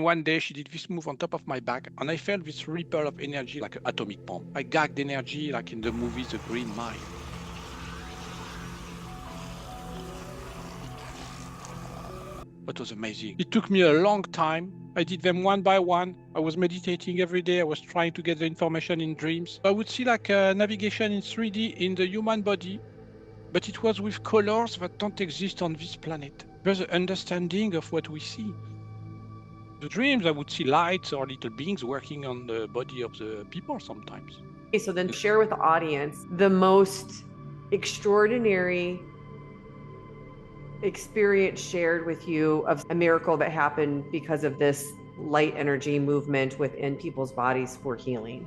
One day she did this move on top of my back, and I felt this ripple of energy like an atomic bomb. I gagged energy like in the movie The Green Mile. It was amazing. It took me a long time. I did them one by one. I was meditating every day. I was trying to get the information in dreams. I would see like a navigation in 3D in the human body, but it was with colors that don't exist on this planet. There's an understanding of what we see. The dreams, I would see lights or little beings working on the body of the people sometimes. Okay, so then share with the audience the most extraordinary experience shared with you of a miracle that happened because of this light energy movement within people's bodies for healing.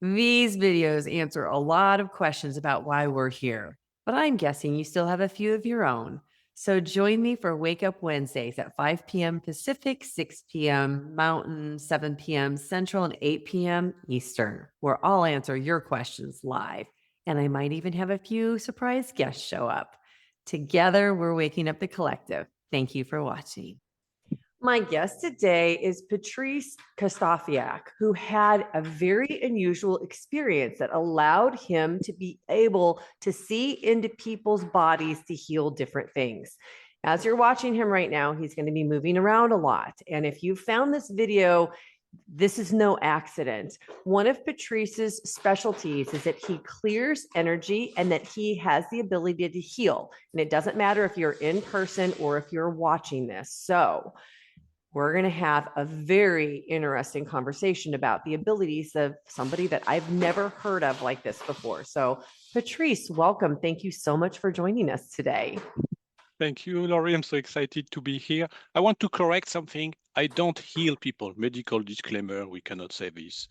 These videos answer a lot of questions about why we're here, but I'm guessing you still have a few of your own. So join me for Wake Up Wednesdays at 5 p.m. Pacific, 6 p.m. Mountain, 7 p.m. Central, and 8 p.m. Eastern, where I'll answer your questions live. And I might even have a few surprise guests show up. Together, we're waking up the collective. Thank you for watching. My guest today is Patrice Krysztofiak, who had a very unusual experience that allowed him to be able to see into people's bodies to heal different things. As you're watching him right now, he's going to be moving around a lot. And if you found this video, this is no accident. One of Patrice's specialties is that he clears energy and that he has the ability to heal. And it doesn't matter if you're in person or if you're watching this. So, we're going to have a very interesting conversation about the abilities of somebody that I've never heard of like this before. So, Patrice, welcome. Thank you so much for joining us today. Thank you, Laurie. I'm so excited to be here. I want to correct something. I don't heal people. Medical disclaimer, we cannot say this.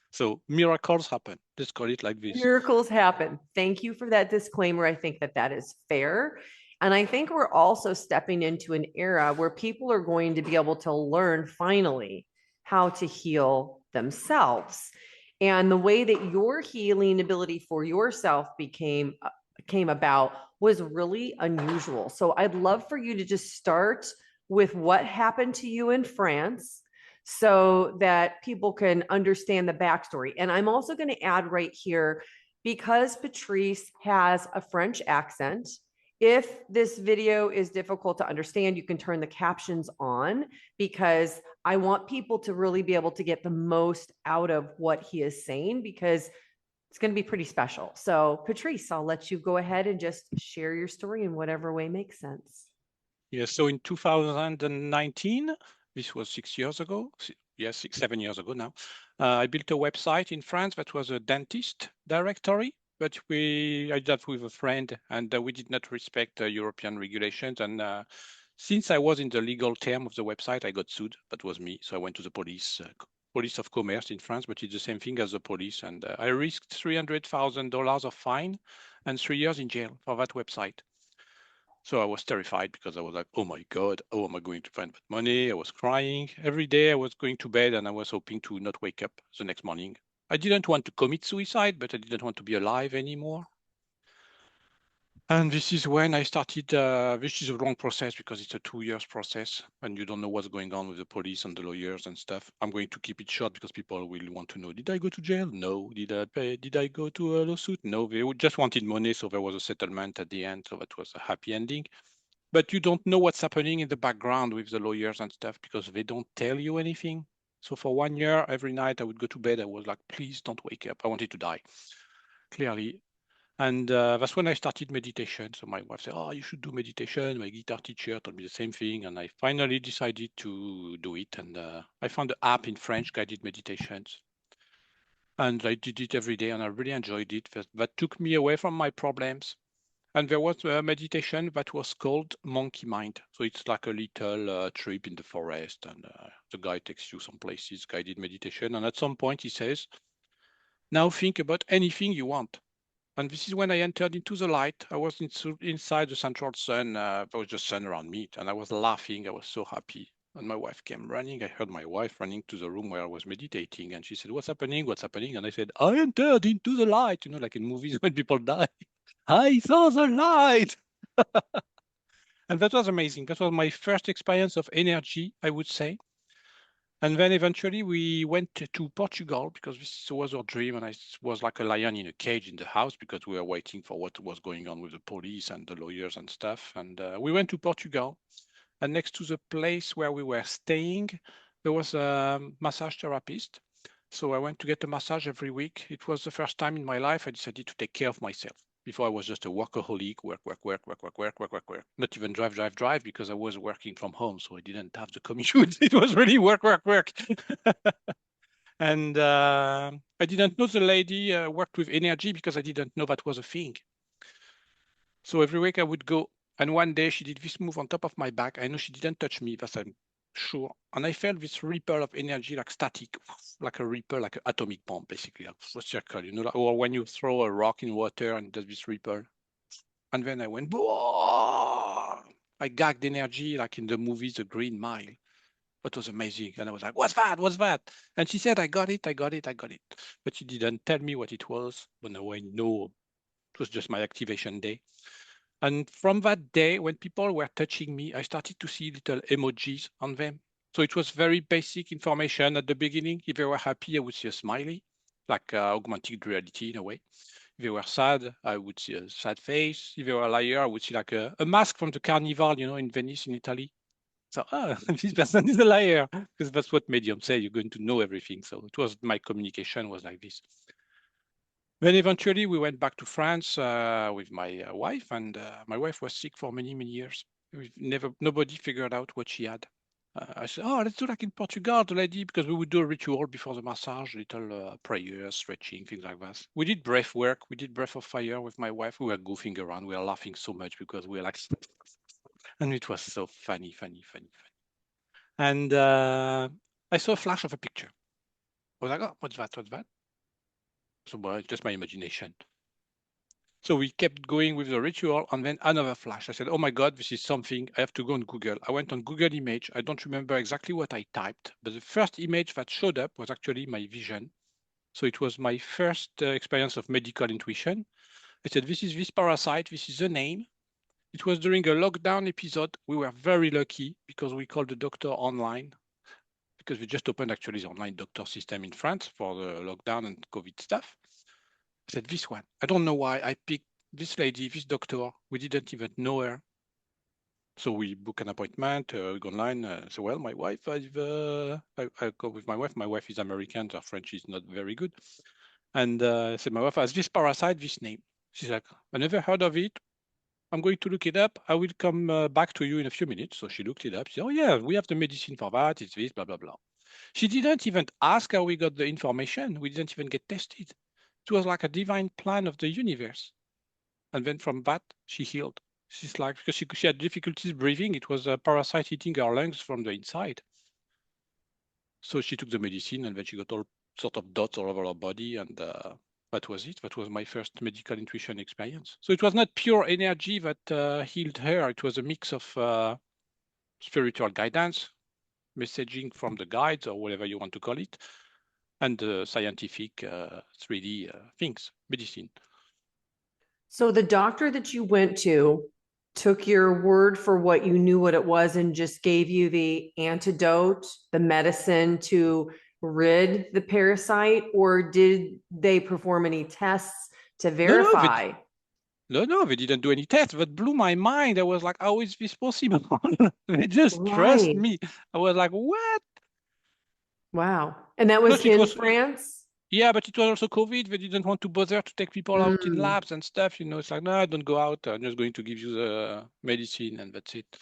So miracles happen. Let's call it like this. Miracles happen. Thank you for that disclaimer. I think that that is fair. And I think we're also stepping into an era where people are going to be able to learn finally how to heal themselves. And the way that your healing ability for yourself came about was really unusual. So I'd love for you to just start with what happened to you in France so that people can understand the backstory. And I'm also going to add right here, because Patrice has a French accent, if this video is difficult to understand, you can turn the captions on, because I want people to really be able to get the most out of what he is saying, because it's going to be pretty special. So, Patrice, I'll let you go ahead and just share your story in whatever way makes sense. Yeah, so in 2019, this was 6 years ago. Yes, 7 years ago now. I built a website in France that was a dentist directory, but I did that with a friend, and we did not respect European regulations. And since I was in the legal term of the website, I got sued. That was me. So I went to the police of commerce in France, but it's the same thing as the police. And I risked $300,000 of fine and 3 years in jail for that website. So I was terrified because I was like, oh my God, how am I going to find that money? I was crying. Every day I was going to bed and I was hoping to not wake up the next morning. I didn't want to commit suicide, but I didn't want to be alive anymore. And this is when I started, this is a long process because it's a 2 years process and you don't know what's going on with the police and the lawyers and stuff. I'm going to keep it short because people will want to know, did I go to jail? No. Did I go to a lawsuit? No. They just wanted money. So there was a settlement at the end. So that was a happy ending. But you don't know what's happening in the background with the lawyers and stuff because they don't tell you anything. So for 1 year, every night I would go to bed. I was like, please don't wake up. I wanted to die, clearly. And that's when I started meditation. So my wife said, oh, you should do meditation. My guitar teacher told me the same thing. And I finally decided to do it. And I found an app in French, guided meditations. And I did it every day and I really enjoyed it. That took me away from my problems. And there was a meditation that was called Monkey Mind. So it's like a little trip in the forest. And the guy takes you some places, guided meditation. And at some point he says, now think about anything you want. And this is when I entered into the light. I was inside the central sun. There was just sun around me. And I was laughing. I was so happy. And my wife came running. I heard my wife running to the room where I was meditating. And she said, what's happening? What's happening? And I said, I entered into the light, like in movies when people die. I saw the light. And that was amazing. That was my first experience of energy, I would say. And then eventually we went to Portugal because this was our dream. And I was like a lion in a cage in the house because we were waiting for what was going on with the police and the lawyers and stuff. And we went to Portugal. And next to the place where we were staying, there was a massage therapist. So I went to get a massage every week. It was the first time in my life I decided to take care of myself. Before I was just a workaholic, work. Not even drive, because I was working from home, so I didn't have the commute. It was really work. And I didn't know the lady worked with energy because I didn't know that was a thing. So every week I would go, and one day she did this move on top of my back. I know she didn't touch me, but I'm sure. And I felt this ripple of energy, like static, like a ripple, like an atomic bomb, basically, like a circle, you know, like, or when you throw a rock in water and there's this ripple. And then I went, whoa! I gagged energy like in the movie The Green Mile. That was amazing. And I was like, what's that? What's that? And she said, I got it. But she didn't tell me what it was. But now I know it was just my activation day. And from that day, when people were touching me, I started to see little emojis on them. So it was very basic information at the beginning. If they were happy, I would see a smiley, like augmented reality in a way. If they were sad, I would see a sad face. If they were a liar, I would see like a mask from the carnival, you know, in Venice, in Italy. So, this person is a liar, because that's what mediums say. You're going to know everything. So it was my communication was like this. Then eventually we went back to France with my wife, and my wife was sick for many, many years. Nobody figured out what she had. I said, oh, let's do like in Portugal, the lady, because we would do a ritual before the massage, little prayers, stretching, things like that. We did breath work. We did breath of fire with my wife. We were goofing around. We were laughing so much because we were like, and it was so funny. And I saw a flash of a picture. I was like, oh, what's that? So, well, it's just my imagination. So we kept going with the ritual, and then another flash. I said, oh my God, this is something. I have to go on Google. I went on Google Image. I don't remember exactly what I typed, but the first image that showed up was actually my vision. So it was my first experience of medical intuition. I said, this is this parasite. This is the name. It was during a lockdown episode. We were very lucky because we called the doctor online, because we just opened actually the online doctor system in France for the lockdown and COVID stuff. I said, this one. I don't know why I picked this lady, this doctor. We didn't even know her. So we book an appointment, we go online. So, well, my wife, I go with my wife. My wife is American, so French is not very good. And I said, my wife has this parasite, this name. She's like, I never heard of it. I'm going to look it up. I will come back to you in a few minutes. So she looked it up. She said, oh, yeah, we have the medicine for that. It's this, blah, blah, blah. She didn't even ask how we got the information. We didn't even get tested. It was like a divine plan of the universe. And then from that, she healed. She's like, because she had difficulties breathing, it was a parasite eating her lungs from the inside. So she took the medicine, and then she got all sort of dots all over her body, and that was it. That was my first medical intuition experience. So it was not pure energy that healed her. It was a mix of spiritual guidance, messaging from the guides, or whatever you want to call it, and scientific 3D things, medicine. So the doctor that you went to took your word for what you knew what it was and just gave you the antidote, the medicine to rid the parasite, or did they perform any tests to verify? No, they didn't do any tests. That blew my mind. I was like, how is this possible? They just trust Right. me. I was like, what? Wow. And that was Plus, it in was, France? yeah, but it was also COVID. They didn't want to bother to take people out in Mm. labs and stuff. You know, it's like, no, don't go out. I'm just going to give you the medicine and that's it. It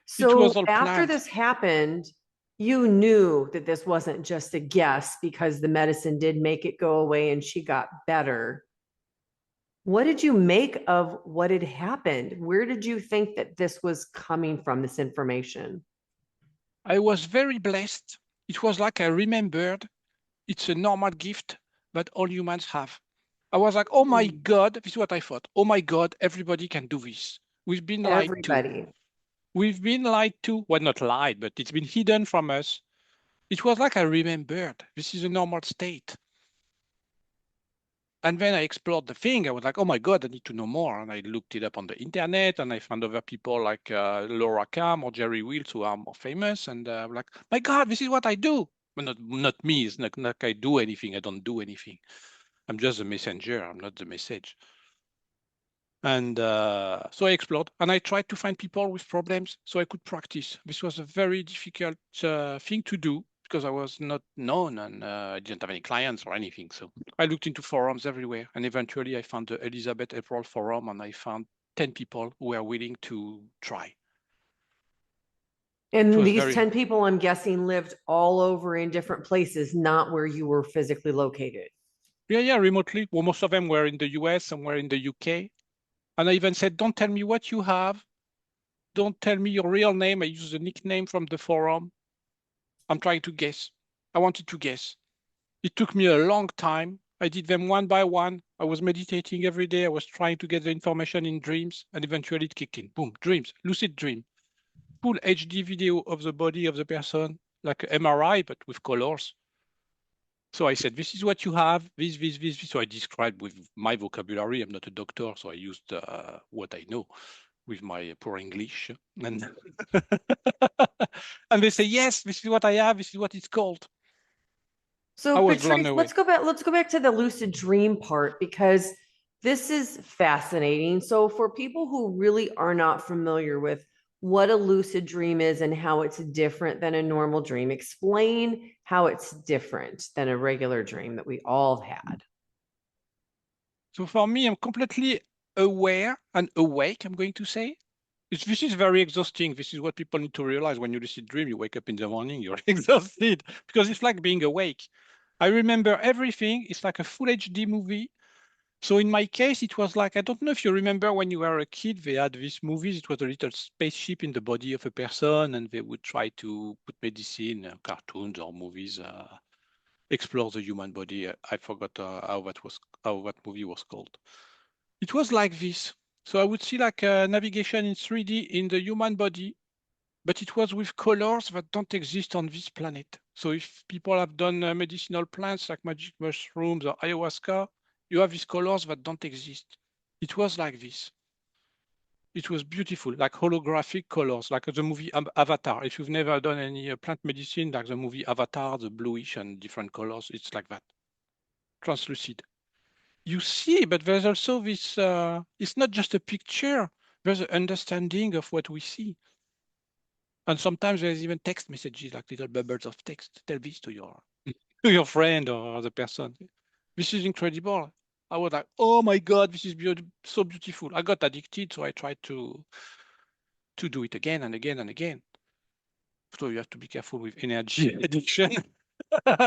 So was all after planned. this happened, you knew that this wasn't just a guess because the medicine did make it go away and she got better. What did you make of what had happened? Where did you think that this was coming from, this information? I was very blessed. It was like I remembered it's a normal gift that all humans have. I was like, oh my God, this is what I thought. Oh my God, everybody can do this. We've been lied to. Everybody. We've been lied to. Well, not lied, but it's been hidden from us. It was like I remembered. This is a normal state. And then I explored the thing. I was like, oh my God, I need to know more. And I looked it up on the internet, and I found other people like Laura Cam or Jerry Wills who are more famous. And I'm like, my God, this is what I do. But not me. It's not like I do anything. I don't do anything. I'm just the messenger. I'm not the message. And so I explored, and I tried to find people with problems so I could practice. This was a very difficult thing to do because I was not known, and I didn't have any clients or anything. So I looked into forums everywhere, and eventually I found the Elizabeth April forum, and I found 10 people who were willing to try. And these 10 people, I'm guessing, lived all over in different places, not where you were physically located. Yeah, remotely. Well, most of them were in the US, some were in the UK. And I even said, don't tell me what you have. Don't tell me your real name. I use the nickname from the forum. I'm trying to guess. I wanted to guess. It took me a long time. I did them one by one. I was meditating every day. I was trying to get the information in dreams, and eventually it kicked in. Boom, dreams, lucid dream. Full HD video of the body of the person, like an MRI, but with colors. So I said, this is what you have, this. So I described with my vocabulary. I'm not a doctor, so I used what I know with my poor English. And, and they say, yes, this is what I have, this is what it's called. So Patrice, let's go back to the lucid dream part, because this is fascinating. So for people who really are not familiar with what a lucid dream is and how it's different than a normal dream, explain how it's different than a regular dream that we all had. So for me, I'm completely aware and awake, I'm going to say. This is very exhausting. This is what people need to realize. When you lucid dream, you wake up in the morning, you're exhausted because it's like being awake. I remember everything. It's like a full HD movie. So in my case, it was like, I don't know if you remember when you were a kid, they had these movies. It was a little spaceship in the body of a person, and they would try to put medicine, cartoons or movies, explore the human body. I forgot how that movie was called. It was like this. So I would see like a navigation in 3D in the human body, but it was with colors that don't exist on this planet. So if people have done medicinal plants like magic mushrooms or ayahuasca, you have these colors that don't exist. It was like this. It was beautiful, like holographic colors, like the movie Avatar. If you've never done any plant medicine, like the movie Avatar, the bluish and different colors, it's like that. Translucid. You see, but there's also this, it's not just a picture, there's an understanding of what we see. And sometimes there's even text messages, like little bubbles of text. Tell this to your friend or the person. This is incredible. I was like, oh my God, this is so beautiful. I got addicted, so I tried to do it again and again and again. So you have to be careful with energy addiction. So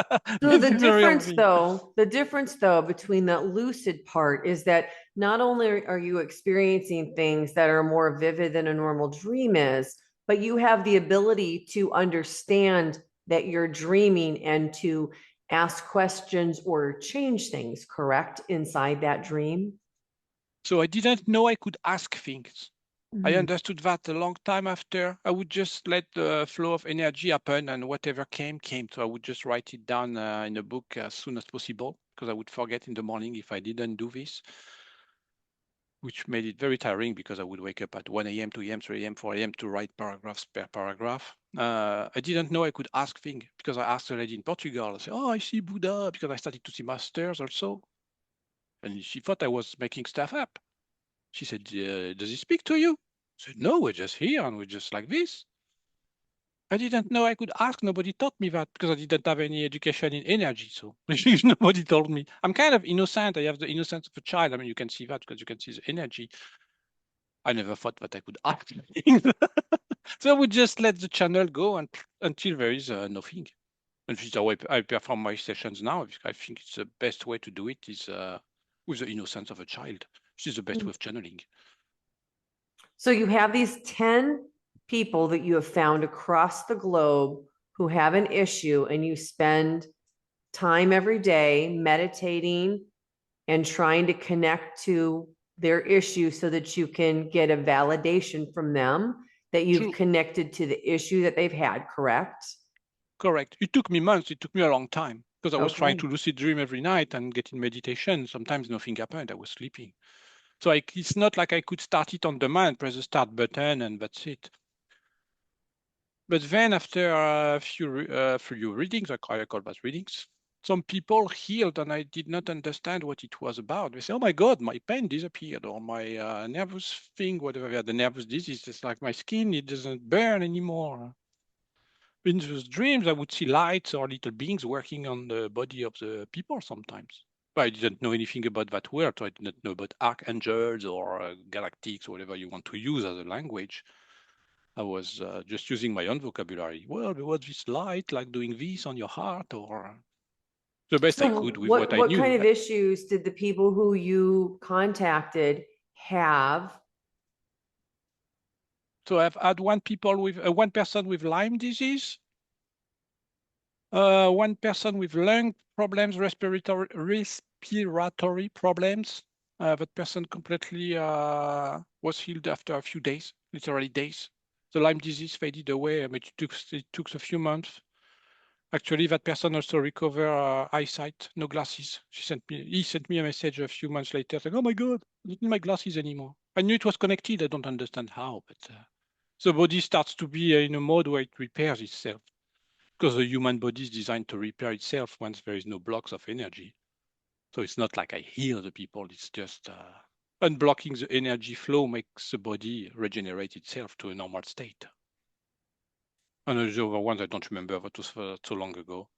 the difference though between that lucid part is that not only are you experiencing things that are more vivid than a normal dream is, but you have the ability to understand that you're dreaming and to ask questions or change things, correct, inside that dream? So I didn't know I could ask things. I understood that a long time after. I would just let the flow of energy happen, and whatever came. So I would just write it down in a book as soon as possible, because I would forget in the morning if I didn't do this, which made it very tiring because I would wake up at 1 a.m., 2 a.m., 3 a.m., 4 a.m. to write paragraphs per paragraph. I didn't know I could ask things because I asked a lady in Portugal. I said, oh, I see Buddha, because I started to see masters also. And she thought I was making stuff up. She said, does he speak to you? I said, no, we're just here and we're just like this. I didn't know I could ask. Nobody taught me that because I didn't have any education in energy. So nobody told me. I'm kind of innocent. I have the innocence of a child. I mean, you can see that because you can see the energy. I never thought that I could ask. So I would just let the channel go until there is nothing. And this is the way I perform my sessions now. I think it's the best way to do it is with the innocence of a child. This is the best way of channeling. So you have these 10 people that you have found across the globe who have an issue, and you spend time every day meditating and trying to connect to their issue so that you can get a validation from them that you've connected to the issue that they've had, correct? Correct. It took me months. It took me a long time. because I was trying to lucid dream every night and get in meditation. Sometimes nothing happened. I was sleeping. So it's not like I could start it on demand, press the start button, and that's it. But then after a few readings, I call that readings, some people healed and I did not understand what it was about. They say, oh my God, my pain disappeared, or my nervous thing, whatever, the nervous disease, it's like my skin, it doesn't burn anymore. In those dreams, I would see lights or little beings working on the body of the people sometimes. But I didn't know anything about that word, so I didn't know about archangels or galactics, or whatever you want to use as a language. I was just using my own vocabulary. Well, there was this light, like doing this on your heart, or the best I could with what I knew. What kind of issues did the people who you contacted have? So I've had one person with Lyme disease, one person with lung problems, respiratory problems. That person completely was healed after a few days, literally days. The Lyme disease faded away, but it took a few months. Actually, that person also recovered eyesight, no glasses. He sent me a message a few months later saying, oh my God, I don't need my glasses anymore. I knew it was connected. I don't understand how, but the body starts to be in a mode where it repairs itself, because the human body is designed to repair itself once there is no blocks of energy. So it's not like I heal the people. It's just unblocking the energy flow makes the body regenerate itself to a normal state. And the other ones, I don't remember, that was so long ago.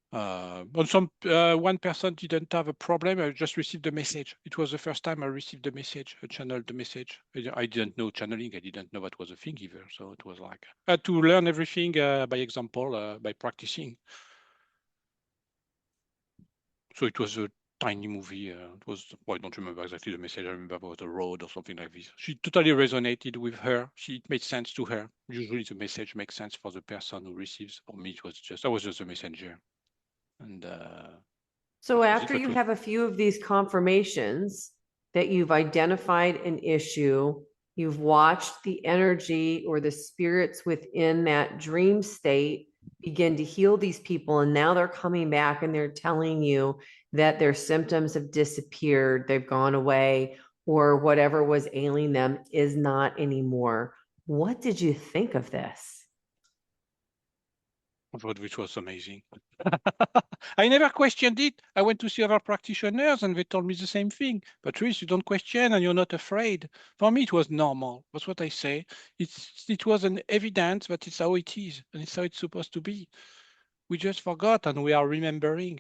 One person didn't have a problem. I just received the message. It was the first time I received the message, I channeled the message. I didn't know channeling. I didn't know that was a thing either. So it was like, I had to learn everything by example, by practicing. So it was a tiny movie. I don't remember exactly the message. I remember about a road or something like this. She totally resonated with her. It made sense to her. Usually the message makes sense for the person who receives. For me, I was just a messenger. And so after you have a few of these confirmations that you've identified an issue, you've watched the energy or the spirits within that dream state begin to heal these people, and now they're coming back and they're telling you that their symptoms have disappeared, they've gone away, or whatever was ailing them is not anymore. What did you think of this? Which was amazing. I never questioned it. I went to see other practitioners and they told me the same thing. Patrice, you don't question and you're not afraid. For me, it was normal. That's what I say. It was an evidence that it's how it is and it's how it's supposed to be. We just forgot and we are remembering.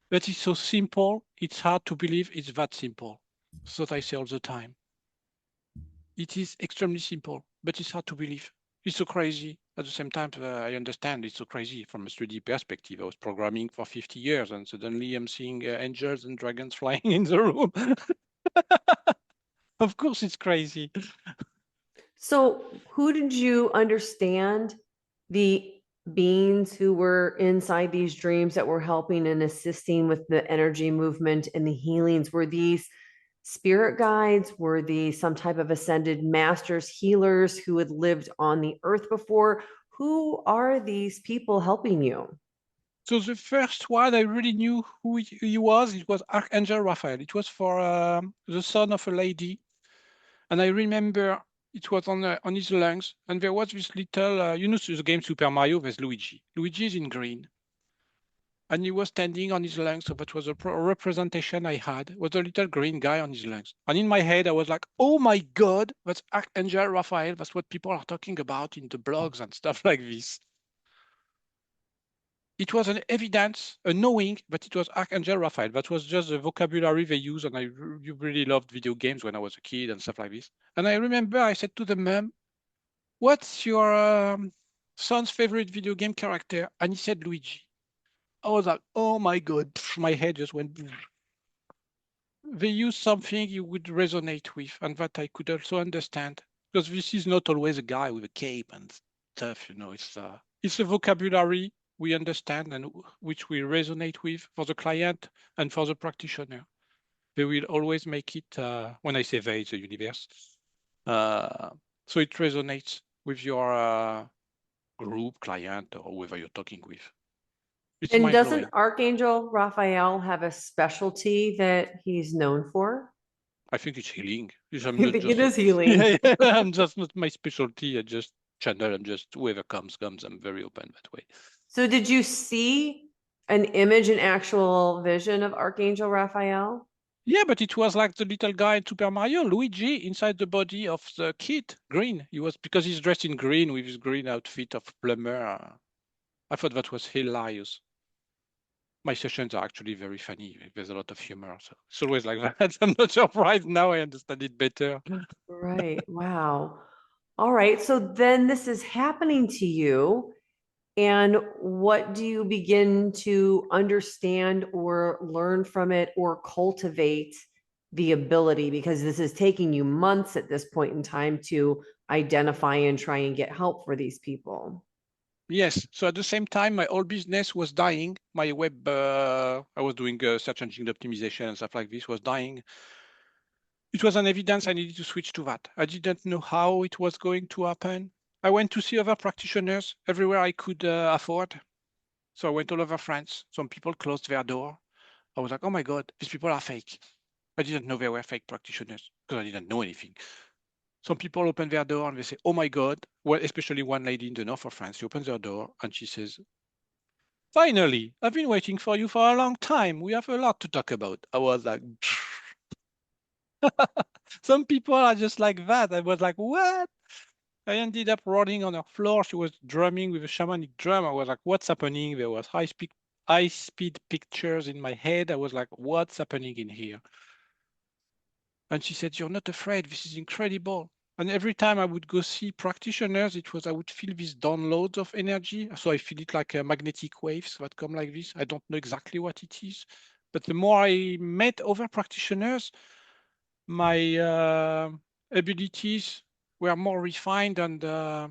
But it's so simple. It's hard to believe it's that simple. That's what I say all the time. It is extremely simple, but it's hard to believe. It's so crazy. At the same time, I understand it's so crazy from a 3D perspective. I was programming for 50 years and suddenly I'm seeing angels and dragons flying in the room. Of course, it's crazy. So, who did you understand the beings who were inside these dreams that were helping and assisting with the energy movement and the healings? Were these spirit guides? Were these some type of ascended masters, healers who had lived on the earth before? Who are these people helping you? So the first one I really knew who he was. It was Archangel Raphael. It was for the son of a lady, and I remember it was on his lungs, and there was this little, the game Super Mario. There's Luigi. Luigi is in green, and he was standing on his lungs. So that was a representation I had. Was a little green guy on his lungs, and in my head I was like, "Oh my God, that's Archangel Raphael. That's what people are talking about in the blogs and stuff like this." It was an evidence, a knowing, but it was Archangel Raphael. That was just the vocabulary they use. And I really loved video games when I was a kid and stuff like this. And I remember I said to the mom, what's your son's favorite video game character? And he said Luigi. I was like, oh my God, my head just went. They use something you would resonate with and that I could also understand. Because this is not always a guy with a cape and stuff, it's a vocabulary we understand and which we resonate with for the client and for the practitioner. They will always make it, when I say they, the universe, so it resonates with your group, client, or whoever you're talking with. It's And mind doesn't blowing. Archangel Raphael have a specialty that he's known for? I think it's healing. I'm I not think it just is healing. yeah, yeah, I'm just not my specialty. I just channel. I'm just whoever comes. I'm very open that way. So did you see an image, an actual vision of Archangel Raphael? Yeah, but it was like the little guy in Super Mario, Luigi, inside the body of the kid, green. He was because he's dressed in green with his green outfit of plumber. I thought that was hilarious. My sessions are actually very funny. There's a lot of humor, so it's always like that. I'm not surprised now. I understand it better. Right. Wow. All right. So then this is happening to you. And what do you begin to understand or learn from it or cultivate the ability? Because this is taking you months at this point in time to identify and try and get help for these people. Yes. So at the same time, my old business was dying. My web, I was doing search engine optimization and stuff like this was dying. It was an evidence I needed to switch to that. I didn't know how it was going to happen. I went to see other practitioners everywhere I could afford. So I went all over France. Some people closed their door. I was like, oh my God, these people are fake. I didn't know they were fake practitioners because I didn't know anything. Some people open their door and they say, oh my God. Well, especially one lady in the north of France. She opens her door and she says, finally, I've been waiting for you for a long time. We have a lot to talk about. I was like, some people are just like that. I was like, what? I ended up rolling on her floor. She was drumming with a shamanic drum. I was like, what's happening? There was high speed pictures in my head. I was like, what's happening in here? And she said, you're not afraid. This is incredible. And every time I would go see practitioners, I would feel these downloads of energy. So I feel it like magnetic waves that come like this. I don't know exactly what it is. But the more I met other practitioners, my abilities were more refined and I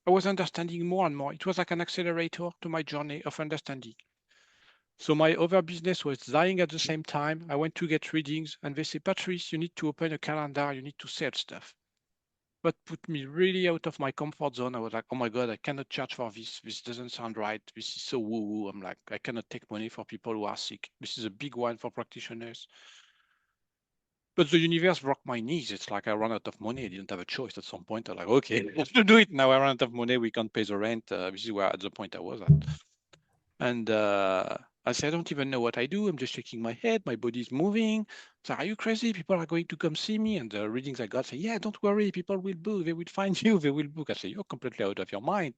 was understanding more and more. It was like an accelerator to my journey of understanding. So my other business was dying at the same time. I went to get readings and they say, Patrice, you need to open a calendar. You need to sell stuff. That put me really out of my comfort zone. I was like, oh my God, I cannot charge for this. This doesn't sound right. This is so woo-woo. I'm like, I cannot take money for people who are sick. This is a big one for practitioners. But the universe broke my knees. It's like I ran out of money. I didn't have a choice at some point. I'm like, okay, I have to do it now. I ran out of money. We can't pay the rent. This is where at the point I was at. And I said, I don't even know what I do. I'm just shaking my head. My body's moving. So are you crazy? People are going to come see me. And the readings I got say, yeah, don't worry. People will book. They will find you. They will book. I say, you're completely out of your mind.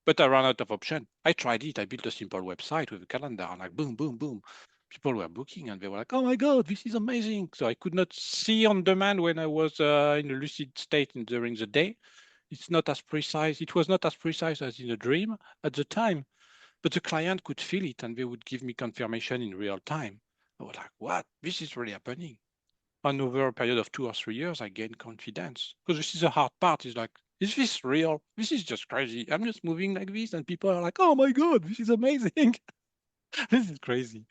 But I ran out of option. I tried it. I built a simple website with a calendar. And like, boom, boom, boom. People were booking and they were like, oh my God, this is amazing. So I could not see on demand when I was in a lucid state during the day. It's not as precise. It was not as precise as in a dream at the time, but the client could feel it and they would give me confirmation in real time. I was like, what? This is really happening. And over a period of 2 or 3 years, I gained confidence. Because this is the hard part, is like, is this real? This is just crazy. I'm just moving like this, and people are like, oh my God, this is amazing. This is crazy.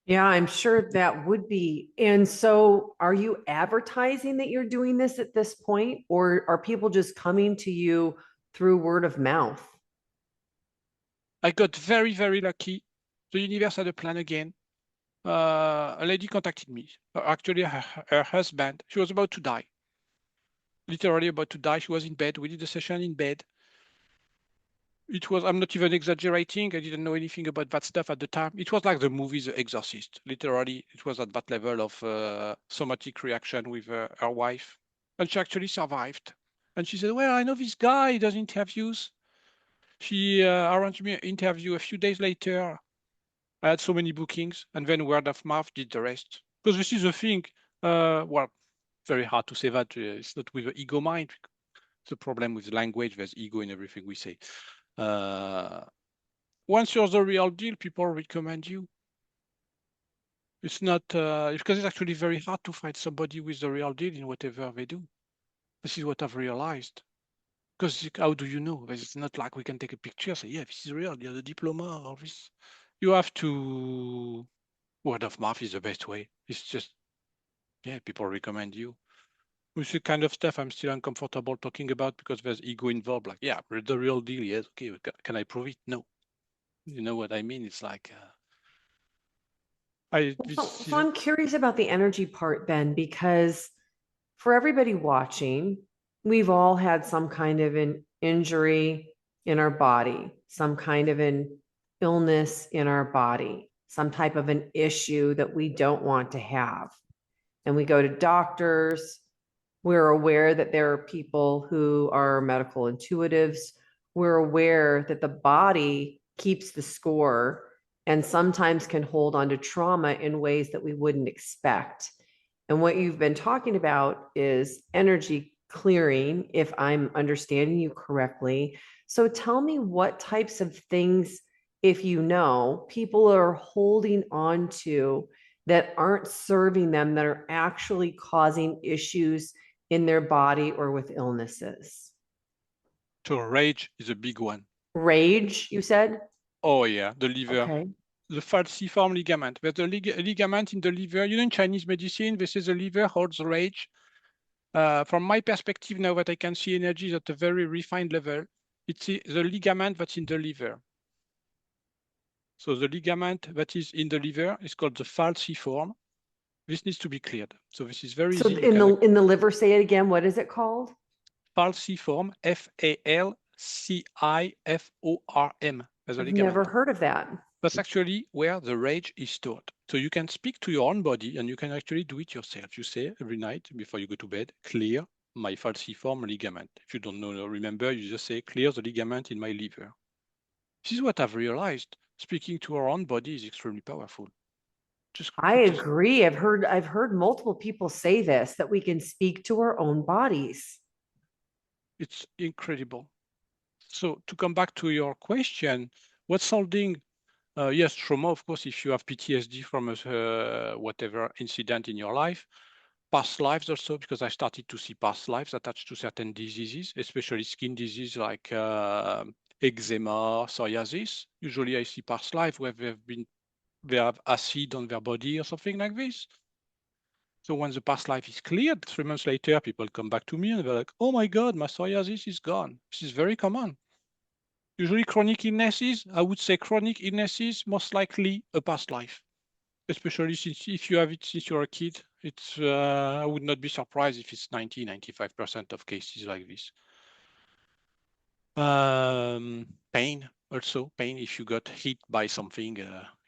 Yeah, I'm sure that would be. And so are you advertising that you're doing this at this point, or are people just coming to you through word of mouth? I got very, very lucky. The universe had a plan again. A lady contacted me. Actually, her husband, she was about to die, literally about to die. She was in bed. We did a session in bed. It was, I'm not even exaggerating. I didn't know anything about that stuff at the time. It was like the movie The Exorcist. Literally, it was at that level of somatic reaction with her wife. And she actually survived. And she said, well, I know this guy, he does interviews. She arranged me an interview a few days later. I had so many bookings, and then word of mouth did the rest. Because this is the thing. Well, very hard to say that. It's not with the ego mind. The problem with language, there's ego in everything we say. Uh, Once you're the real deal, people recommend you. It's not because it's actually very hard to find somebody with the real deal in whatever they do. This is what I've realized. Because how do you know? It's not like we can take a picture, say, yeah, this is real. You have the diploma or this. You have to. Word of mouth is the best way. It's just, yeah, people recommend you. Which is the kind of stuff I'm still uncomfortable talking about because there's ego involved. Like, yeah, the real deal, yes, okay, can I prove it? No. You know what I mean? It's like So I'm curious about the energy part then, because for everybody watching, we've all had some kind of an injury in our body, some kind of an illness in our body, some type of an issue that we don't want to have. And we go to doctors. We're aware that there are people who are medical intuitives. We're aware that the body keeps the score and sometimes can hold on to trauma in ways that we wouldn't expect. And what you've been talking about is energy clearing, if I'm understanding you correctly. So tell me what types of things, if you know, people are holding on to that aren't serving them, that are actually causing issues in their body or with illnesses. So rage is a big one. Rage, you said? Oh yeah, the liver. Okay. The falciform ligament. There's a ligament in the liver. You know, in Chinese medicine, they say the liver holds rage. From my perspective, now that I can see energies at a very refined level, it's the ligament that's in the liver. So the ligament that is in the liver is called the falciform. This needs to be cleared. So this is very So easy. in the liver, say it again. What is it called? Falciform, Falciform, as a I've ligament. never heard of that. That's actually where the rage is stored. So you can speak to your own body and you can actually do it yourself. You say every night before you go to bed, clear my falciform ligament. If you don't know, remember, you just say, clear the ligament in my liver. This is what I've realized. Speaking to our own body is extremely powerful. I agree. I've heard multiple people say this, that we can speak to our own bodies. It's incredible. So to come back to your question, what's holding yes, trauma, of course, if you have PTSD from whatever incident in your life, past lives also, because I started to see past lives attached to certain diseases, especially skin disease like eczema, psoriasis. Usually I see past life where they have acid on their body or something like this. So when the past life is cleared, 3 months later, people come back to me and they're like, oh my God, my psoriasis is gone. This is very common. Usually chronic illnesses, I would say chronic illnesses, most likely a past life, especially since if you have it since you're a kid, it's I would not be surprised if it's 95% of cases like this. Pain also, pain if you got hit by something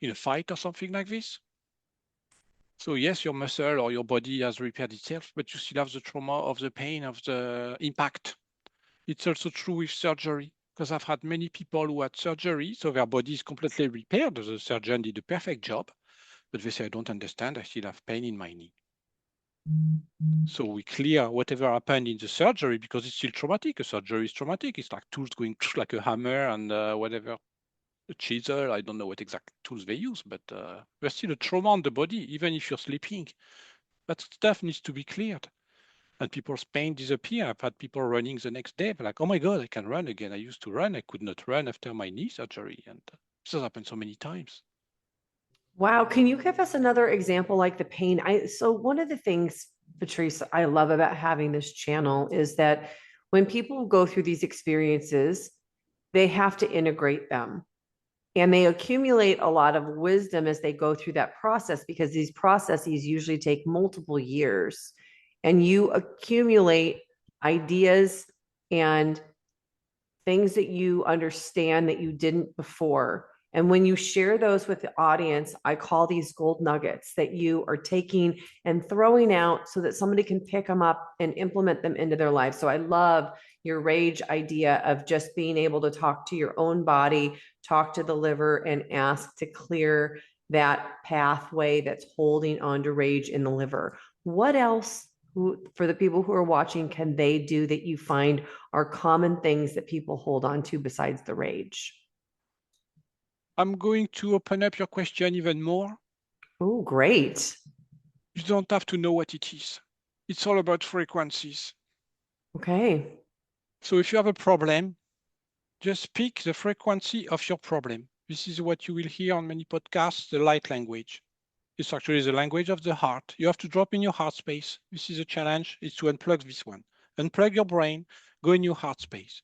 in a fight or something like this. So yes, your muscle or your body has repaired itself, but you still have the trauma of the pain of the impact. It's also true with surgery, because I've had many people who had surgery, so their body is completely repaired. The surgeon did a perfect job, but they say, I don't understand, I still have pain in my knee. So we clear whatever happened in the surgery because it's still traumatic. A surgery is traumatic. It's like tools going like a hammer and whatever, a chisel. I don't know what exact tools they use, but there's still a trauma on the body, even if you're sleeping. That stuff needs to be cleared. And people's pain disappear. I've had people running the next day. They're like, oh my God, I can run again. I used to run. I could not run after my knee surgery. And this has happened so many times. Wow. Can you give us another example like the pain? So one of the things, Patrice, I love about having this channel is that when people go through these experiences, they have to integrate them. And they accumulate a lot of wisdom as they go through that process, because these processes usually take multiple years. And you accumulate ideas and things that you understand that you didn't before. And when you share those with the audience, I call these gold nuggets that you are taking and throwing out so that somebody can pick them up and implement them into their life. So I love your rage idea of just being able to talk to your own body, talk to the liver, and ask to clear that pathway that's holding on to rage in the liver. What else, for the people who are watching, can they do that you find are common things that people hold on to besides the rage? I'm going to open up your question even more. Oh, great. You don't have to know what it is. It's all about frequencies. Okay. So if you have a problem, just pick the frequency of your problem. This is what you will hear on many podcasts, the light language. It's actually the language of the heart. You have to drop in your heart space. This is a challenge, is to unplug this one. Unplug your brain, go in your heart space.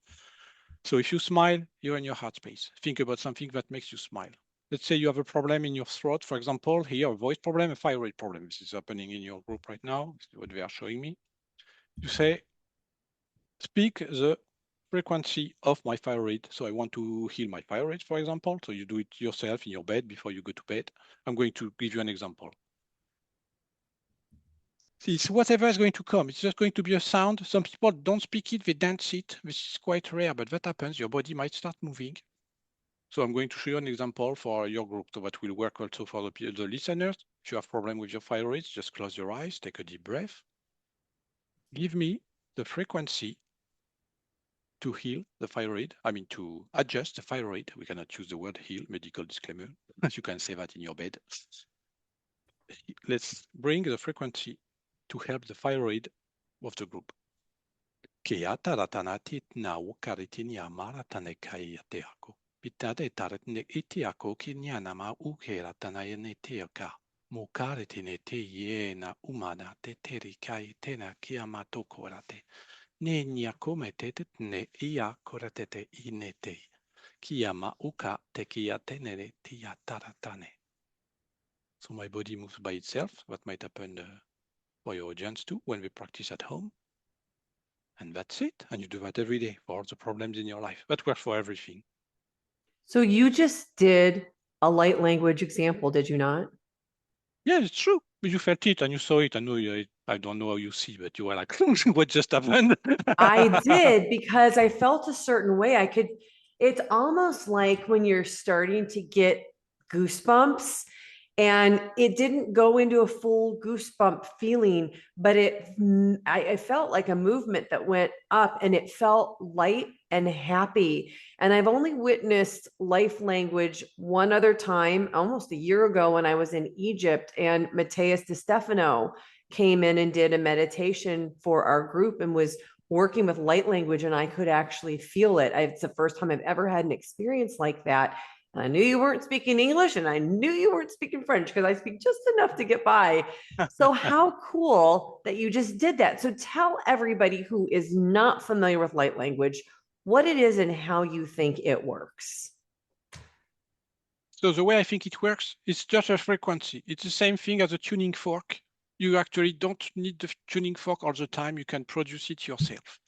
So if you smile, you're in your heart space. Think about something that makes you smile. Let's say you have a problem in your throat, for example, here, a voice problem, a thyroid problem. This is happening in your group right now. This is what they are showing me. You say, speak the frequency of my thyroid. So I want to heal my thyroid, for example. So you do it yourself in your bed before you go to bed. I'm going to give you an example. See, it's whatever is going to come. It's just going to be a sound. Some people don't speak it, they dance it, which is quite rare, but that happens. Your body might start moving. So I'm going to show you an example for your group that will work also for the listeners. If you have problem with your thyroid, just close your eyes, take a deep breath. Give me the frequency to heal the thyroid. I mean, to adjust the thyroid. We cannot use the word heal, medical disclaimer. You can say that in your bed. Let's bring the frequency to help the thyroid of the group. Pitade taratne itiako kinyanama ukera tanayane teoka. Mokaretine te yena umana te terikai tena kiamato korate. Ne nyakomete ne ia koratete inete. Kiyama uka te kiatenere tia taratane. So my body moves by itself. That might happen for your audience too when we practice at home. And that's it. And you do that every day for all the problems in your life. That works for everything. So you just did a light language example, did you not? Yeah, it's true. You felt it and you saw it. I know I don't know how you see, but you were like, what just happened? I did because I felt a certain way. It's almost like when you're starting to get goosebumps and it didn't go into a full goosebump feeling, but I felt like a movement that went up and it felt light and happy. And I've only witnessed life language one other time, almost a year ago when I was in Egypt, and Matthias DeStefano came in and did a meditation for our group and was working with light language, and I could actually feel it. It's the first time I've ever had an experience like that. And I knew you weren't speaking English and I knew you weren't speaking French because I speak just enough to get by. So how cool that you just did that. So tell everybody who is not familiar with light language what it is and how you think it works. So the way I think it works, it's just a frequency. It's the same thing as a tuning fork. You actually don't need the tuning fork all the time. You can produce it yourself.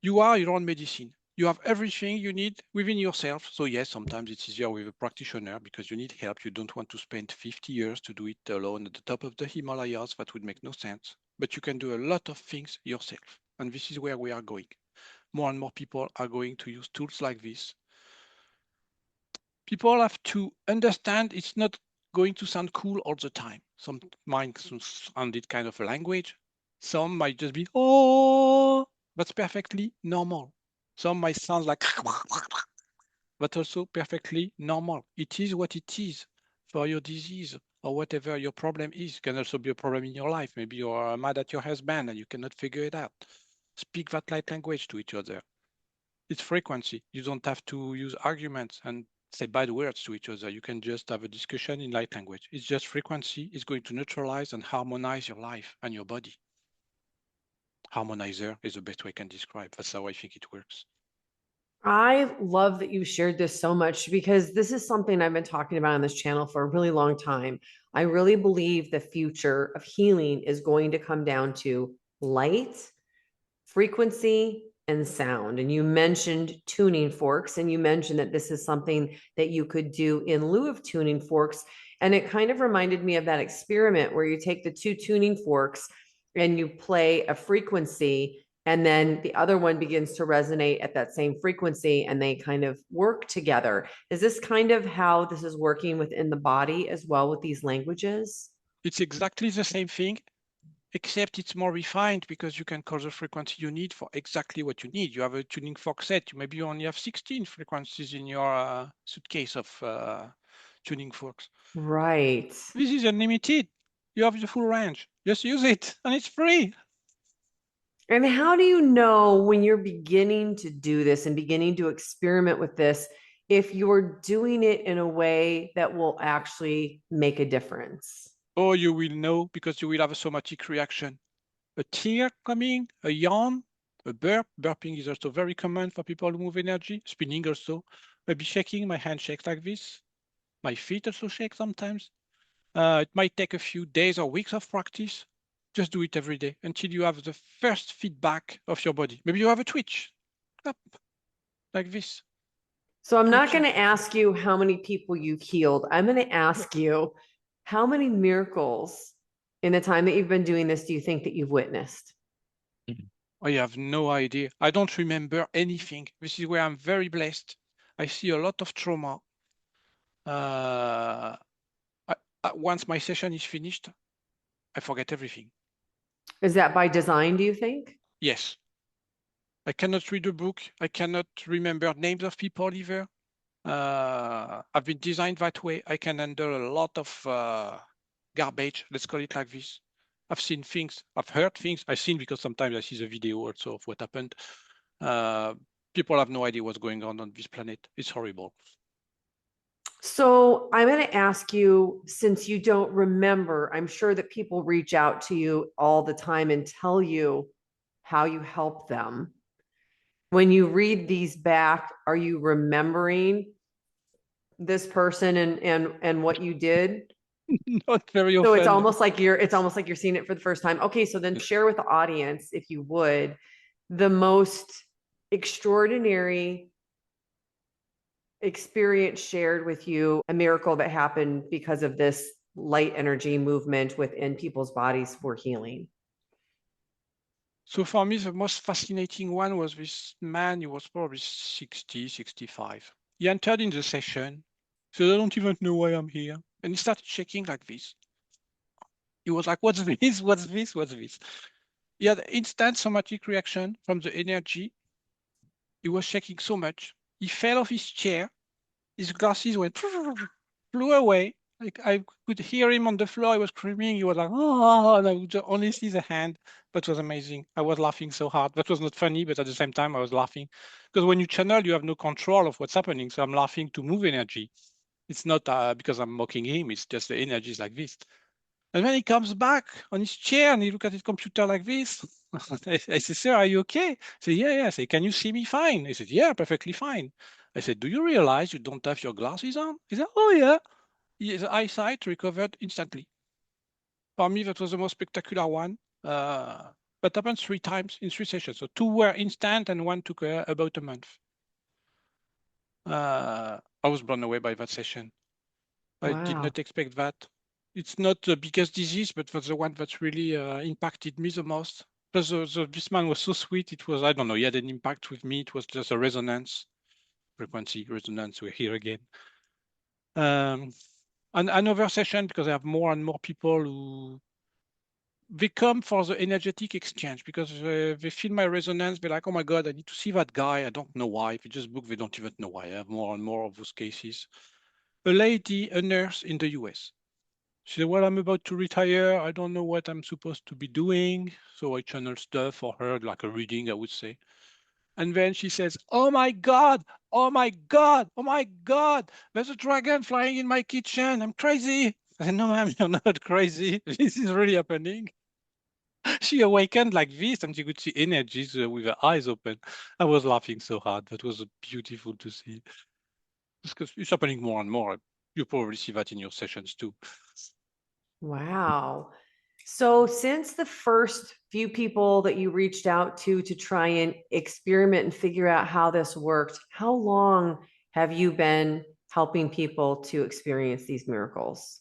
You are your own medicine. You have everything you need within yourself. So yes, sometimes it's easier with a practitioner because you need help. You don't want to spend 50 years to do it alone at the top of the Himalayas. That would make no sense. But you can do a lot of things yourself. And this is where we are going. More and more people are going to use tools like this. People have to understand it's not going to sound cool all the time. Some might sound it kind of a language. Some might just be, oh, that's perfectly normal. Some might sound like, but also perfectly normal. It is what it is for your disease or whatever your problem is. It can also be a problem in your life. Maybe you're mad at your husband and you cannot figure it out. Speak that light language to each other. It's frequency. You don't have to use arguments and say bad words to each other. You can just have a discussion in light language. It's just frequency. It's going to neutralize and harmonize your life and your body. Harmonizer is the best way I can describe. That's how I think it works. I love that you shared this so much because this is something I've been talking about on this channel for a really long time. I really believe the future of healing is going to come down to light, frequency, and sound. And you mentioned tuning forks, and you mentioned that this is something that you could do in lieu of tuning forks. And it kind of reminded me of that experiment where you take the two tuning forks and you play a frequency, and then the other one begins to resonate at that same frequency and they kind of work together. Is this kind of how this is working within the body as well with these languages? It's exactly the same thing, except it's more refined because you can call the frequency you need for exactly what you need. You have a tuning fork set. Maybe you only have 16 frequencies in your suitcase of tuning forks. Right. This is unlimited. You have the full range. Just use it and it's free. And how do you know when you're beginning to do this and beginning to experiment with this, if you're doing it in a way that will actually make a difference? Or you will know because you will have a somatic reaction. A tear coming, a yawn, a burp. Burping is also very common for people who move energy. Spinning also. Maybe shaking, my hand shakes like this. My feet also shake sometimes. It might take a few days or weeks of practice. Just do it every day until you have the first feedback of your body. Maybe you have a twitch, up, like this. So I'm not Twitching. going to ask you how many people you've healed. I'm going to ask you how many miracles in the time that you've been doing this do you think that you've witnessed? I have no idea. I don't remember anything. This is where I'm very blessed. I see a lot of trauma. Once my session is finished, I forget everything. Is that by design, do you think? Yes. I cannot read a book. I cannot remember names of people either. I've been designed that way. I can handle a lot of garbage, let's call it like this. I've seen things, I've heard things. I've seen because sometimes I see the video also of what happened. People have no idea what's going on this planet. It's horrible. So I'm going to ask you, since you don't remember, I'm sure that people reach out to you all the time and tell you how you help them. When you read these back, are you remembering this person and what you did? Not very So it's often. almost like you're seeing it for the first time. Okay, so then share with the audience, if you would, the most extraordinary experience shared with you, a miracle that happened because of this light energy movement within people's bodies for healing. So for me, the most fascinating one was this man. He was probably 60, 65. He entered in the session, said, I don't even know why I'm here. And he started shaking like this. He was like, what's this? What's this? What's this? He had instant somatic reaction from the energy. He was shaking so much. He fell off his chair. His glasses went flew away. Like I could hear him on the floor. He was screaming. He was like, oh, and I would only see the hand. But it was amazing. I was laughing so hard. That was not funny, but at the same time, I was laughing. Because when you channel, you have no control of what's happening. So I'm laughing to move energy. It's not because I'm mocking him. It's just the energy is like this. And when he comes back on his chair and he look at his computer like this, I said, sir, are you okay? He said, yeah. I said, can you see me fine? He said, yeah, perfectly fine. I said, do you realize you don't have your glasses on? He said, oh yeah. His eyesight recovered instantly. For me, that was the most spectacular one. That happened 3 times in 3 sessions. So 2 were instant and 1 took about a month. I was blown away by that session. I did not expect that. It's not the biggest disease, but that's the one that really impacted me the most. Because this man was so sweet. It was, I don't know, he had an impact with me. It was just a resonance, frequency resonance. We're here again. And another session, because I have more and more people who they come for the energetic exchange because they feel my resonance. They're like, oh my God, I need to see that guy. I don't know why. If you just book, they don't even know why. I have more and more of those cases. A lady, a nurse in the US. She said, well, I'm about to retire. I don't know what I'm supposed to be doing. So I channel stuff for her, like a reading, I would say. And then she says, oh my God, oh my God, oh my God, there's a dragon flying in my kitchen. I'm crazy. I said, no, ma'am, you're not crazy. This is really happening. She awakened like this and she could see energies with her eyes open. I was laughing so hard. That was beautiful to see. Because it's happening more and more. You probably see that in your sessions too. Wow. So since the first few people that you reached out to try and experiment and figure out how this worked, how long have you been helping people to experience these miracles?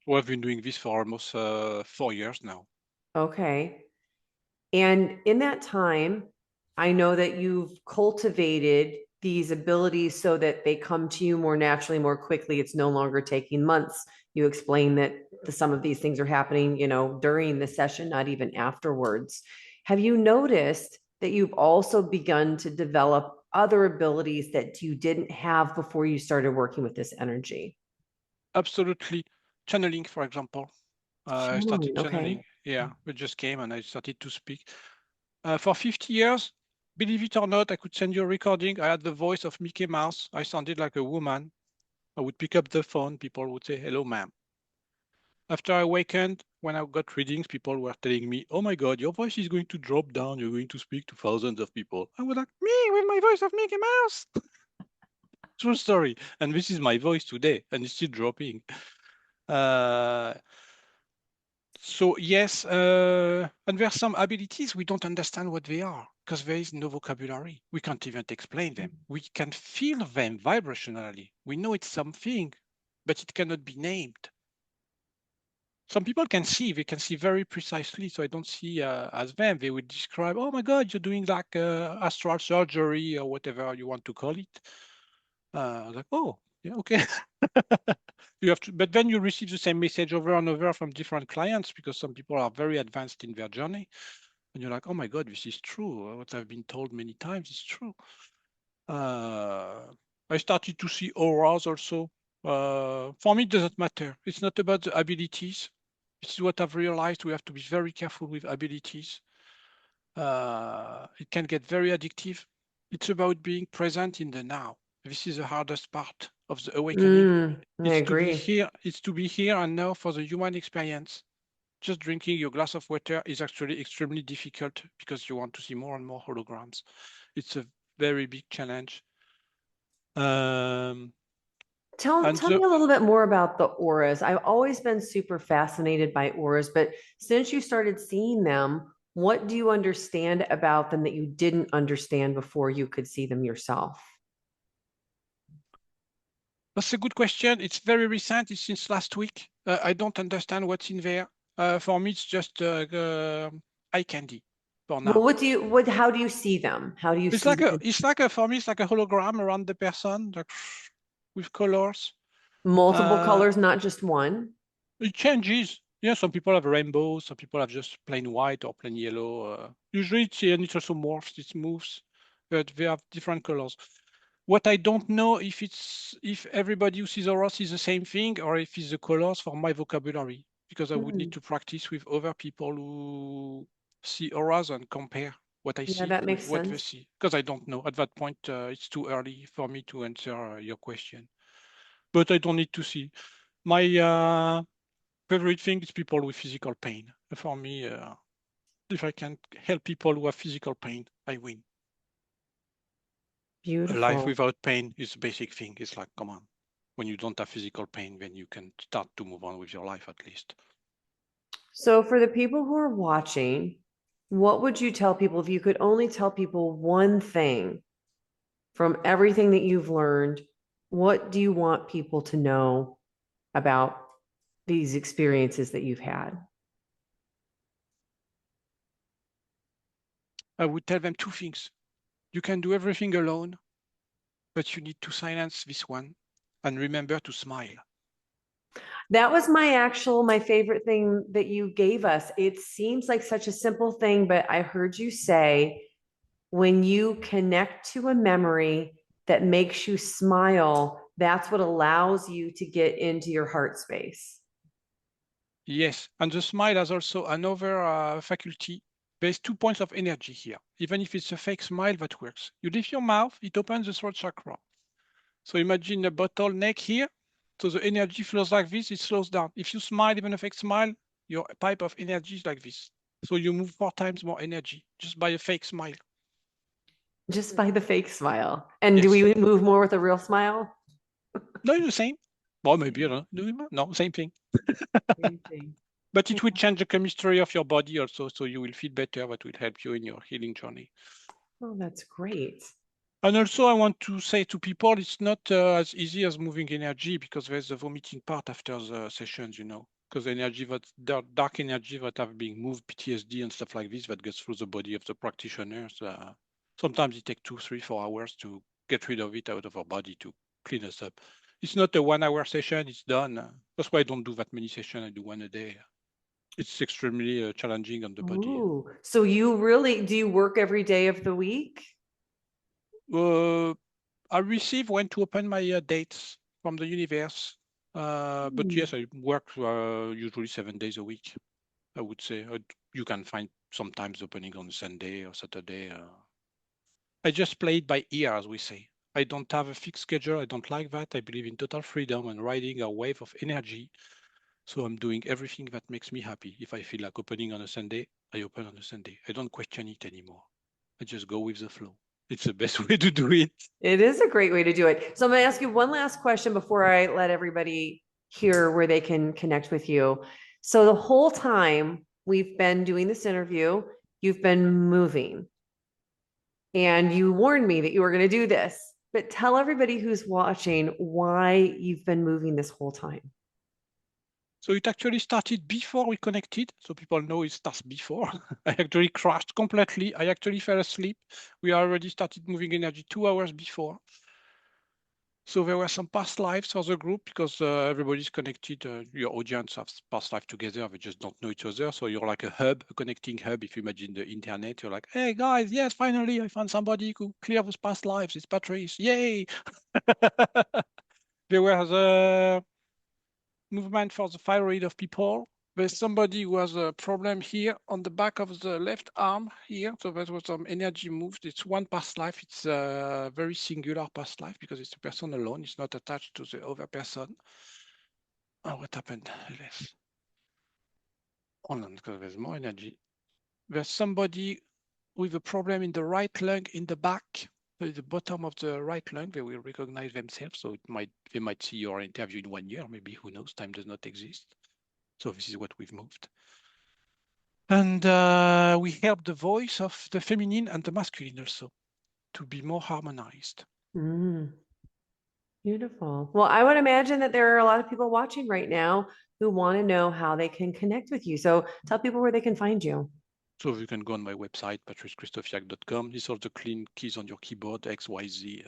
Well, I've been doing this for almost 4 years now. Okay. And in that time, I know that you've cultivated these abilities so that they come to you more naturally, more quickly. It's no longer taking months. You explain that some of these things are happening, during the session, not even afterwards. Have you noticed that you've also begun to develop other abilities that you didn't have before you started working with this energy? Absolutely. Channeling, for example. I started channeling. Okay. Yeah, it just came and I started to speak. For 50 years, believe it or not, I could send you a recording. I had the voice of Mickey Mouse. I sounded like a woman. I would pick up the phone. People would say, hello, ma'am. After I awakened, when I got readings, people were telling me, "Oh my God, your voice is going to drop down. You're going to speak to thousands of people." I was like, "Me with my voice of Mickey Mouse." True story. And this is my voice today, and it's still dropping. Uh, so yes, and there are some abilities we don't understand what they are because there is no vocabulary. We can't even explain them. We can feel them vibrationally. We know it's something, but it cannot be named. Some people can see, they can see very precisely. So I don't see as them. They would describe, "Oh my God, you're doing like astral surgery or whatever you want to call it." Like, oh, yeah, okay. You have to, but then you receive the same message over and over from different clients because some people are very advanced in their journey. And you're like, oh my God, this is true. What I've been told many times is true. I started to see auras also. For me, it doesn't matter. It's not about the abilities. This is what I've realized. We have to be very careful with abilities. It can get very addictive. It's about being present in the now. This is the hardest part of the awakening. I It's to be agree. here. It's to be here and now for the human experience. Just drinking your glass of water is actually extremely difficult because you want to see more and more holograms. It's a very big challenge. Tell And me a little bit more about the auras. I've always been super fascinated by auras, but since you started seeing them, what do you understand about them that you didn't understand before you could see them yourself? that's a good question. It's very recent. It's since last week. I don't understand what's in there. For me, it's just eye candy for now. Well, how do you see them? How do you see them? For me, it's like a hologram around the person, like with colors. Multiple Uh, colors, not just one? it changes. Yeah, some people have rainbows, some people have just plain white or plain yellow. Usually, and it also morphs, it moves, but they have different colors. What I don't know if everybody who sees auras sees the same thing or if it's the colors for my vocabulary, because I would need to practice with other people who see auras and compare what I Yeah, see that with makes what they sense. see. Because I don't know. At that point, it's too early for me to answer your question. But I don't need to see. My favorite thing is people with physical pain. For me, if I can help people who have physical pain, I win. A life Beautiful. without pain is the basic thing. It's like, come on. When you don't have physical pain, then you can start to move on with your life at least. So, for the people who are watching, what would you tell people if you could only tell people one thing from everything that you've learned? What do you want people to know about these experiences that you've had? I would tell them two things. You can do everything alone, but you need to silence this one and remember to smile. That was my favorite thing that you gave us. It seems like such a simple thing, but I heard you say when you connect to a memory that makes you smile, that's what allows you to get into your heart space. Yes, and the smile has also another faculty. There's 2 points of energy here. Even if it's a fake smile, that works. You lift your mouth, it opens the throat chakra. So imagine a bottleneck here. So the energy flows like this, it slows down. If you smile, even a fake smile, your pipe of energy is like this. So you move 4 times more energy just by a fake smile. Just by the fake smile. And do Yes. we move more with a real smile? No, it's the same. Well, maybe, I don't know. No, same thing. Same thing. But it will change the chemistry of your body also. So you will feel better. That will help you in your healing journey. Oh, that's great. And also, I want to say to people, it's not as easy as moving energy because there's a vomiting part after the sessions, because energy dark energy that have been moved, PTSD and stuff like this, that goes through the body of the practitioners. Sometimes it takes 2, 3, 4 hours to get rid of it out of our body to clean us up. It's not a 1 hour session, it's done. That's why I don't do that many sessions. I do one a day. It's extremely challenging on the body. Ooh, so do you work every day of the week? I receive when to open my dates from the universe. But yes, I work usually 7 days a week, I would say. You can find sometimes opening on Sunday or Saturday. I just play it by ear, as we say. I don't have a fixed schedule. I don't like that. I believe in total freedom and riding a wave of energy. So I'm doing everything that makes me happy. If I feel like opening on a Sunday, I open on a Sunday. I don't question it anymore. I just go with the flow. It's the best way to do it. It is a great way to do it. So I'm going to ask you one last question before I let everybody hear where they can connect with you. So the whole time we've been doing this interview, you've been moving. And you warned me that you were going to do this. But tell everybody who's watching why you've been moving this whole time. So it actually started before we connected. So people know it starts before. I actually crashed completely. I actually fell asleep. We already started moving energy 2 hours before. So there were some past lives for the group because everybody's connected. Your audience has past life together. They just don't know each other. So you're like a hub, a connecting hub. If you imagine the internet, you're like, hey guys, yes, finally I found somebody who clear those past lives. It's Patrice. Yay! There was a movement for the thyroid of people. There's somebody who has a problem here on the back of the left arm here. So there was some energy moved. It's one past life. It's a very singular past life because it's a person alone. It's not attached to the other person. Oh, what happened? Yes. Hold on, because there's more energy. There's somebody with a problem in the right lung in the back. So the bottom of the right lung, they will recognize themselves. So they might see your interview in 1 year, maybe, who knows, time does not exist. So this is what we've moved. And we help the voice of the feminine and the masculine also to be more harmonized. Beautiful. Well, I would imagine that there are a lot of people watching right now who want to know how they can connect with you. So tell people where they can find you. So you can go on my website, patricekrysztofiak.com. These are the clean keys on your keyboard, XYZ,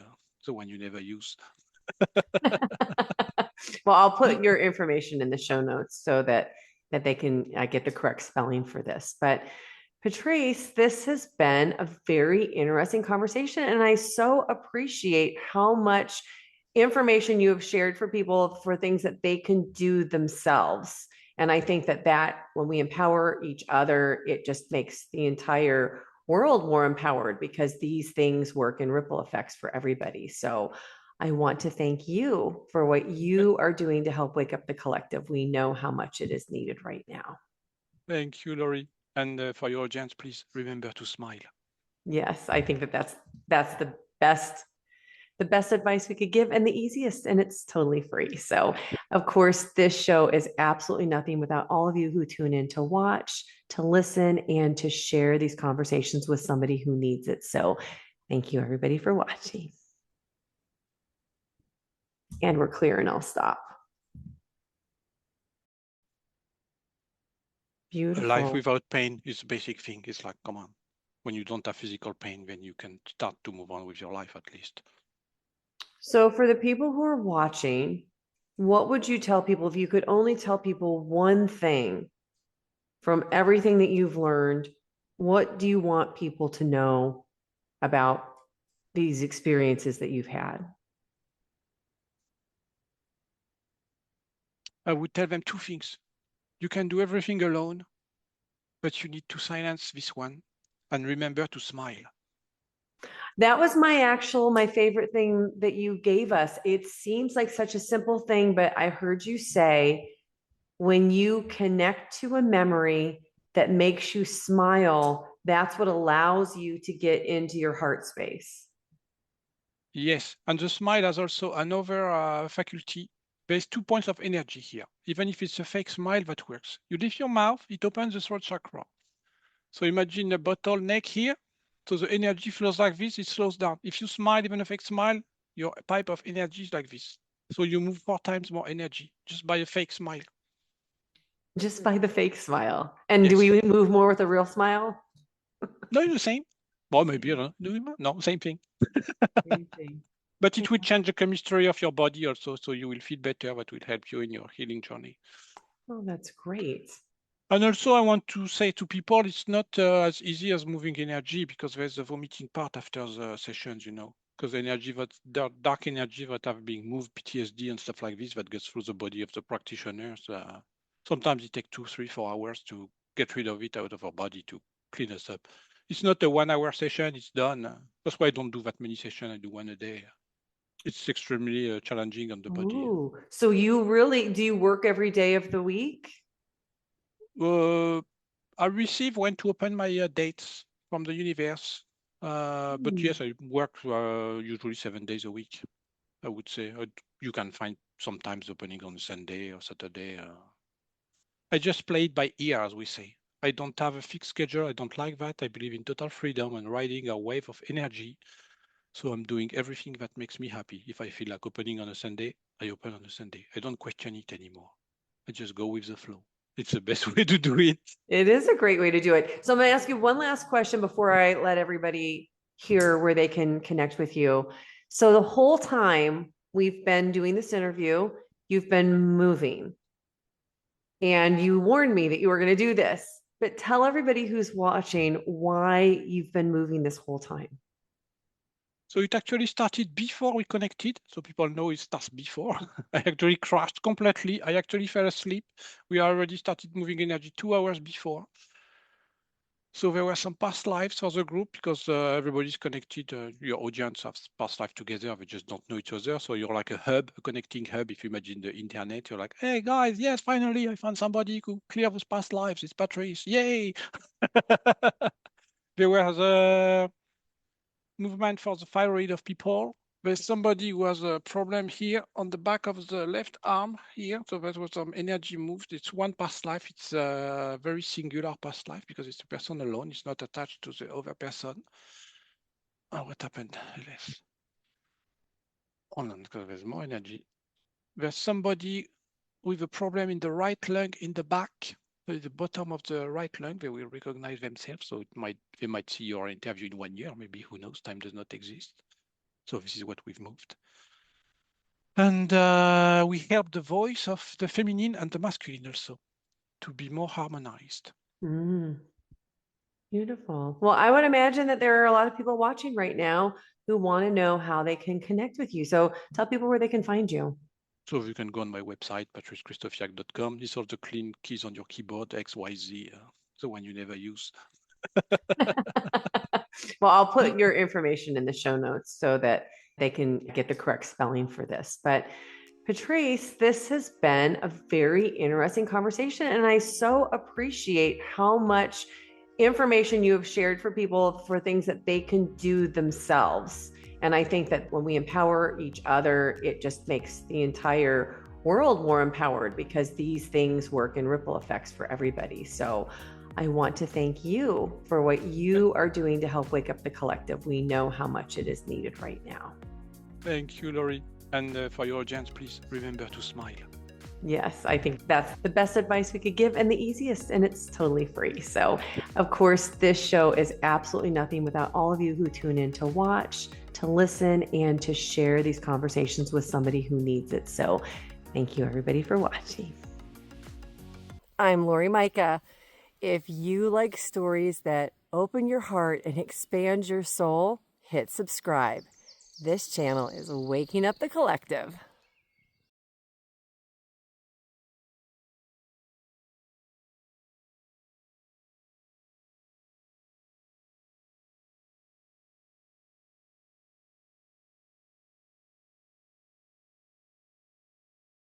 the one you never use. Well, I'll put your information in the show notes so that they can get the correct spelling for this. But Patrice, this has been a very interesting conversation, and I so appreciate how much information you have shared for people for things that they can do themselves. And I think that when we empower each other, it just makes the entire world more empowered because these things work in ripple effects for everybody. So I want to thank you for what you are doing to help wake up the collective. We know how much it is needed right now. Thank you, Laurie. And for your audience, please remember to smile. Yes, I think that's the best advice we could give and the easiest, and it's totally free. So of course, this show is absolutely nothing without all of you who tune in to watch, to listen, and to share these conversations with somebody who needs it. So thank you everybody for watching. And we're clear and I'll stop. Beautiful. A life without pain is the basic thing. It's like, come on, when you don't have physical pain, then you can start to move on with your life at least. So for the people who are watching, what would you tell people if you could only tell people one thing from everything that you've learned? What do you want people to know about these experiences that you've had? I would tell them two things. You can do everything alone, but you need to silence this one and remember to smile. That was my favorite thing that you gave us. It seems like such a simple thing, but I heard you say when you connect to a memory that makes you smile, that's what allows you to get into your heart space. Yes, and the smile has also another faculty. There's 2 points of energy here. Even if it's a fake smile, that works. You lift your mouth, it opens the throat chakra. So imagine a bottleneck here. So the energy flows like this, it slows down. If you smile, even a fake smile, your pipe of energy is like this. So you move 4 times more energy just by a fake smile. Just by the fake smile. And Yes. do we move more with a real smile? No, the same. Well, maybe, you know, no, same thing. Same thing. But it will change the chemistry of your body also, so you will feel better. That will help you in your healing journey. Oh, that's great. And also, I want to say to people, it's not as easy as moving energy because there's a vomiting part after the sessions, you know, because energy dark energy that have been moved, PTSD and stuff like this, that gets through the body of the practitioners. Sometimes it takes 2, 3, 4 hours to get rid of it out of our body to clean us up. It's not a 1 hour session, it's done. That's why I don't do that many sessions. I do one a day. It's extremely challenging on the body. Ooh, so do you work every day of the week? I receive when to open my dates from the universe. But yes, I work usually 7 days a week, I would say. You can find sometimes opening on Sunday or Saturday. I just play it by ear, as we say. I don't have a fixed schedule. I don't like that. I believe in total freedom and riding a wave of energy. So I'm doing everything that makes me happy. If I feel like opening on a Sunday, I open on a Sunday. I don't question it anymore. I just go with the flow. It's the best way to do it. It is a great way to do it. So I'm going to ask you one last question before I let everybody hear where they can connect with you. So the whole time we've been doing this interview, you've been moving. And you warned me that you were going to do this, but tell everybody who's watching why you've been moving this whole time. So it actually started before we connected. So people know it starts before. I actually crashed completely. I actually fell asleep. We already started moving energy 2 hours before. So there were some past lives for the group because everybody's connected. Your audience has past life together. They just don't know each other. So you're like a hub, a connecting hub. If you imagine the internet, you're like, hey guys, yes, finally I found somebody who clear those past lives. It's Patrice. Yay. There was a movement for the thyroid of people. There's somebody who has a problem here on the back of the left arm here. So there was some energy moved. It's one past life. It's a very singular past life because it's a person alone. It's not attached to the other person. Oh, what happened? Yes. Hold on, because there's more energy. There's somebody with a problem in the right lung in the back, at the bottom of the right lung. They will recognize themselves. So they might see your interview in 1 year. Maybe, who knows? Time does not exist. So this is what we've moved. And we help the voice of the feminine and the masculine also to be more harmonized. Beautiful. Well, I would imagine that there are a lot of people watching right now who want to know how they can connect with you. So tell people where they can find you. So you can go on my website, patricekrysztofiak.com. These are the clean keys on your keyboard, X, Y, Z, the one you never use. Well, I'll put your information in the show notes so that they can get the correct spelling for this. But Patrice, this has been a very interesting conversation, and I so appreciate how much information you have shared for people for things that they can do themselves. And I think that when we empower each other, it just makes the entire world more empowered because these things work in ripple effects for everybody. So I want to thank you for what you are doing to help wake up the collective. We know how much it is needed right now. Thank you, Laurie. And for your audience, please remember to smile. Yes, I think that's the best advice we could give and the easiest, and it's totally free. So, of course, this show is absolutely nothing without all of you who tune in to watch, to listen, and to share these conversations with somebody who needs it. So, thank you, everybody, for watching. I'm Laurie Majka. If you like stories that open your heart and expand your soul, hit subscribe. This channel is Waking Up the Collective.